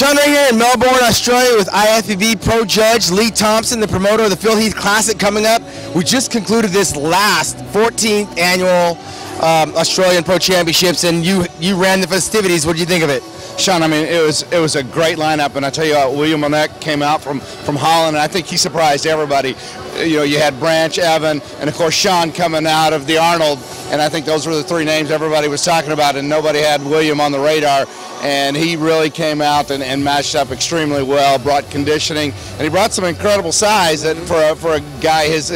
Shawn Ray here in Melbourne, Australia with IFBB Pro Judge Lee Thompson, the promoter of the Phil Heath Classic coming up. We just concluded this last 14th annual Australian Pro Championships, and you ran the festivities. What did you think of it? Shawn, I mean, it was a great lineup, and I tell you what, William Bonek came out from Holland, and I think he surprised everybody. You know, you had Branch, Evan, and of course Shawn coming out of the Arnold, and I think those were the three names everybody was talking about, and nobody had William on the radar. And he really came out and matched up extremely well, brought conditioning, and he brought some incredible size that for a guy his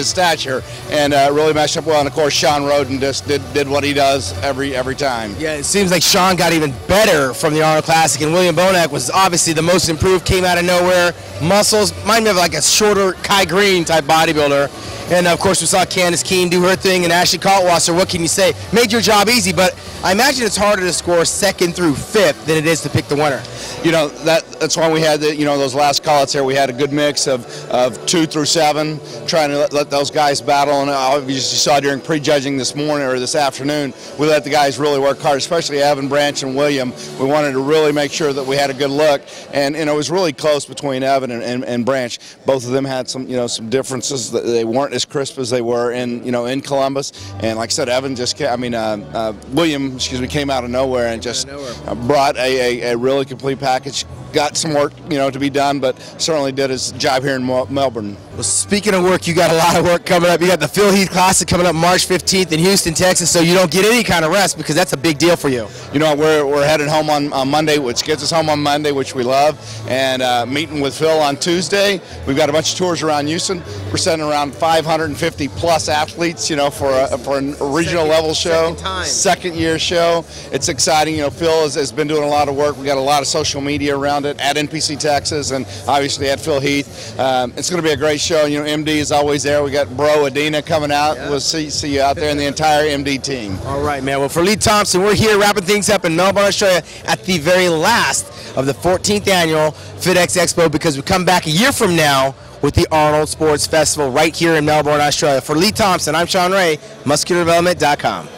stature, and really matched up well. And of course, Shawn Roden just did what he does every time. Yeah, it seems like Shawn got even better from the Arnold Classic, and William Bonek was obviously the most improved. Came out of nowhere, muscles, mind me of like a shorter Kai Green type bodybuilder. And of course, we saw Candace Keene do her thing, and Ashley Kaltwasser. What can you say? Made your job easy, but I imagine it's harder to score second through fifth than it is to pick the winner. You know, that's why we had those last call-outs there. We had a good mix of 2 through 7, trying to let those guys battle. And obviously, you saw during pre-judging this morning or this afternoon, we let the guys really work hard, especially Evan, Branch, and William. We wanted to really make sure that we had a good look, and it was really close between Evan and Branch. Both of them had some differences. They weren't as crisp as they were in Columbus. And like I said, Evan William came out of nowhere and just brought a really complete package. Got some work to be done, but certainly did his job here in Melbourne. Well, speaking of work, you got a lot of work coming up. You got the Phil Heath Classic coming up March 15th in Houston, Texas, so you don't get any kind of rest because that's a big deal for you. You know, we're headed home on Monday, which gets us home on Monday, which we love, and meeting with Phil on Tuesday. We've got a bunch of tours around Houston. We're sending around 550 plus athletes, for a regional level show, second year show. It's exciting. Phil has been doing a lot of work. We got a lot of social media around it at NPC Texas and obviously at Phil Heath. It's going to be a great show. MD is always there. We got Bro Adina coming out. Yeah. We'll see you out there and the entire MD team. All right, man. Well, for Lee Thompson, we're here wrapping things up in Melbourne, Australia at the very last of the 14th annual FitX Expo, because we come back a year from now with the Arnold Sports Festival right here in Melbourne, Australia. For Lee Thompson, I'm Shawn Ray, MuscularDevelopment.com.